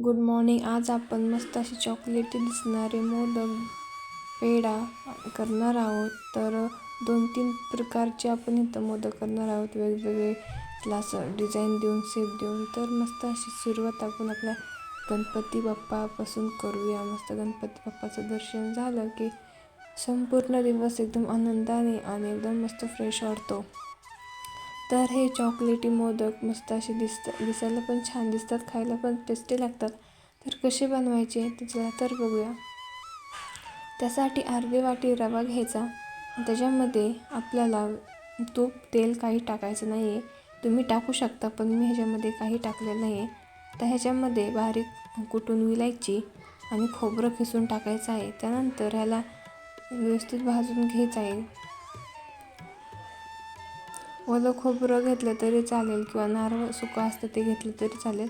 Good morning. आज आपण मस्त अशी चॉकलेटी दिसणारे मोदक पेढा करणार आहोत. तर 2-3 प्रकारचे आपण इथं मोदक करणार आहोत, वेगवेगळे असं डिझाईन देऊन, शेप देऊन. तर मस्त अशी सुरुवात आपण आपल्या गणपती बाप्पापासून करूया. मस्त गणपती बाप्पाचं दर्शन झालं की संपूर्ण दिवस एकदम आनंदाने आणि एकदम मस्त फ्रेश वाटतो. तर हे चॉकलेटी मोदक मस्त असे दिसायला पण छान दिसतात, खायला पण टेस्टी लागतात. तर कसे बनवायचे ते चला तर बघूया. त्यासाठी अर्धी वाटी रवा घ्यायचा. त्याच्यामध्ये आपल्याला तूप, तेल काही टाकायचं नाही आहे. तुम्ही टाकू शकता, पण मी ह्याच्यामध्ये काही टाकलेलं नाही आहे. तर ह्याच्यामध्ये बारीक कुटून विलायची आणि खोबरं खिसून टाकायचं आहे. त्यानंतर ह्याला व्यवस्थित भाजून घ्यायचं आहे. ओलं खोबरं घेतलं तरी चालेल किंवा नारळ सुकं असतं ते घेतलं तरी चालेल.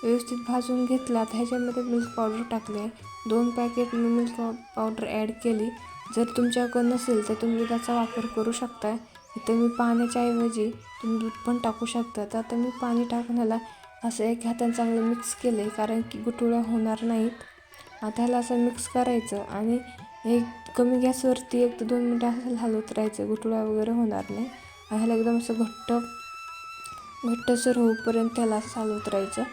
व्यवस्थित भाजून घेतला. तर ह्याच्यामध्ये मिल्क पावडर टाकले. 2 पॅकेट मी मिल्क पावडर ॲड केली. जर तुमच्याकडं नसेल तर तुम्ही दुधाचा वापर करू शकता. इथं मी पाण्याच्या ऐवजी तुम्ही दूध पण टाकू शकता. तर आता मी पाणी टाकून ह्याला असं एक हाताने चांगलं मिक्स केलं आहे, कारण की गुठळ्या होणार नाहीत. आता ह्याला असं मिक्स करायचं आणि एक कमी गॅसवरती 1 ते 2 मिनटं असं हलवत राहायचं, गुठळ्या वगैरे होणार नाही. आणि ह्याला एकदम असं घट्टसर होईपर्यंत त्याला असं हलवत राहायचं.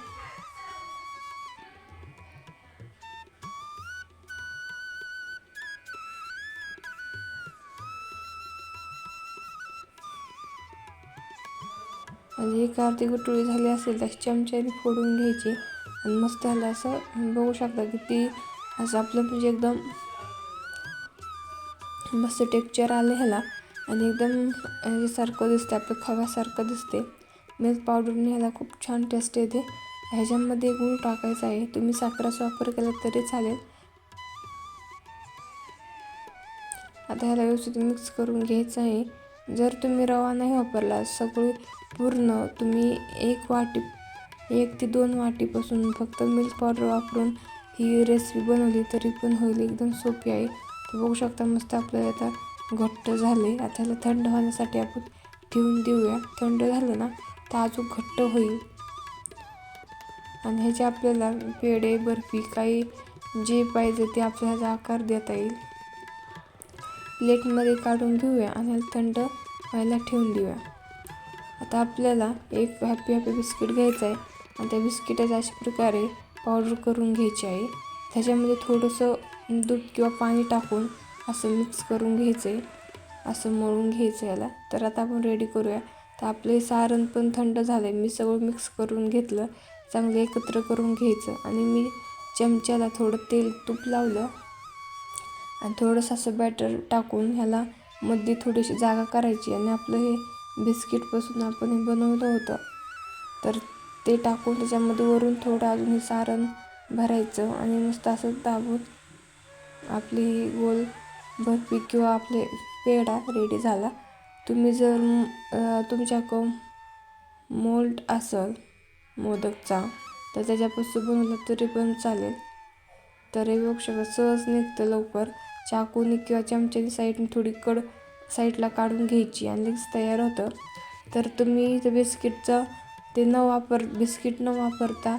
आणि एक अर्धी गुठळी झाली असेल तर चमच्याने फोडून घ्यायची आणि मस्त ह्याला असं बघू शकता की ती असं आपलं म्हणजे एकदम मस्त टेक्स्चर आलं ह्याला आणि एकदम ह्याच्यासारखं दिसते, आपलं खव्यासारखं दिसते. मिल्क पावडरने ह्याला खूप छान टेस्ट येते. ह्याच्यामध्ये गूळ टाकायचा आहे. तुम्ही साखरेचा वापर केला तरी चालेल. आता ह्याला व्यवस्थित मिक्स करून घ्यायचं आहे. जर तुम्ही रवा नाही वापरला, सगळी पूर्ण तुम्ही 1 ते 2 वाटीपासून फक्त मिल्क पावडर वापरून ही रेसिपी बनवली तरी पण होईल. एकदम सोपी आहे. तर बघू शकता मस्त आपल्याला आता घट्ट झाले. आता ह्याला थंड होण्यासाठी आपण ठेवून देऊया. थंड झालं ना तर अजून घट्ट होईल. आणि ह्याचे आपल्याला पेढे, बर्फी काही जे पाहिजे ते आपल्याला ह्याचा आकार देता येईल. प्लेटमध्ये काढून घेऊया आणि ह्याला थंड व्हायला ठेवून देऊया. आता आपल्याला एक हॅपी बिस्किट घ्यायचं आहे आणि त्या बिस्किटाच्या अशा प्रकारे पावडर करून घ्यायची आहे. त्याच्यामध्ये थोडंसं दूध किंवा पाणी टाकून असं मिक्स करून घ्यायचं आहे, असं मळून घ्यायचं याला. तर आता आपण रेडी करूया. तर आपले सारण पण थंड झालं आहे. मी सगळं मिक्स करून घेतलं, चांगलं एकत्र करून घ्यायचं आणि मी चमच्याला थोडं तेल, तूप लावलं आणि थोडंसं असं बॅटर टाकून ह्याला मध्ये थोडीशी जागा करायची आणि आपलं हे बिस्किटपासून आपण हे बनवलं होतं तर ते टाकून त्याच्यामध्ये वरून थोडं अजून हे सारण भरायचं आणि मस्त असं दाबून आपली ही गोल बर्फी किंवा आपले पेढा रेडी झाला. तुम्ही जर तुमच्याकडं मोल्ड असेल मोदकचा तर त्याच्यापासून बनवलं तरी पण चालेल. तर हे बघू शकता सहज निघतं लवकर. चाकूने किंवा चमच्याने साईडने थोडी साईडला काढून घ्यायची आणि लगेच तयार होतं. तर तुम्ही ते बिस्किट न वापरता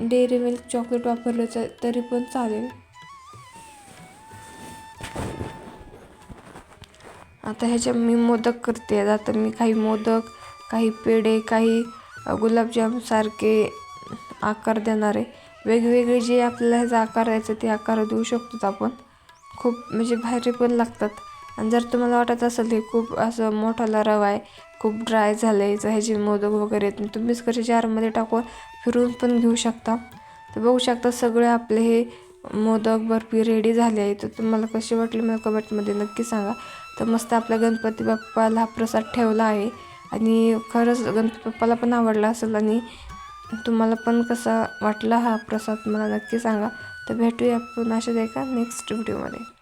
डेअरी मिल्क चॉकलेट वापरलं तरी पण चालेल. आता ह्याच्या मी मोदक करते. आता मी काही मोदक, काही पेढे, काही गुलाबजाम सारखे आकार देणारे वेगवेगळे जे आपल्याला ह्याचा आकार द्यायचा ते आकार देऊ शकतो आपण. खूप म्हणजे भारी पण लागतात. आणि जर तुम्हाला वाटत असेल हे खूप असं मोठाला रवा आहे, खूप ड्राय झालं आहे, तर ह्याचे मोदक वगैरे तुम्हीच कसे जारमध्ये टाकून फिरवून पण घेऊ शकता. तर बघू शकता सगळे आपले हे मोदक, बर्फी रेडी झाले आहे. तर तुम्हाला कसे वाटले मला कमेंटमध्ये नक्की सांगा. तर मस्त आपल्या गणपती बाप्पाला हा प्रसाद ठेवला आहे आणि खरंच गणपती बाप्पाला पण आवडला असेल आणि तुम्हाला पण कसा वाटला हा प्रसाद मला नक्की सांगा. तर भेटूया आपण अशाच एका नेक्स्ट व्हिडिओमध्ये.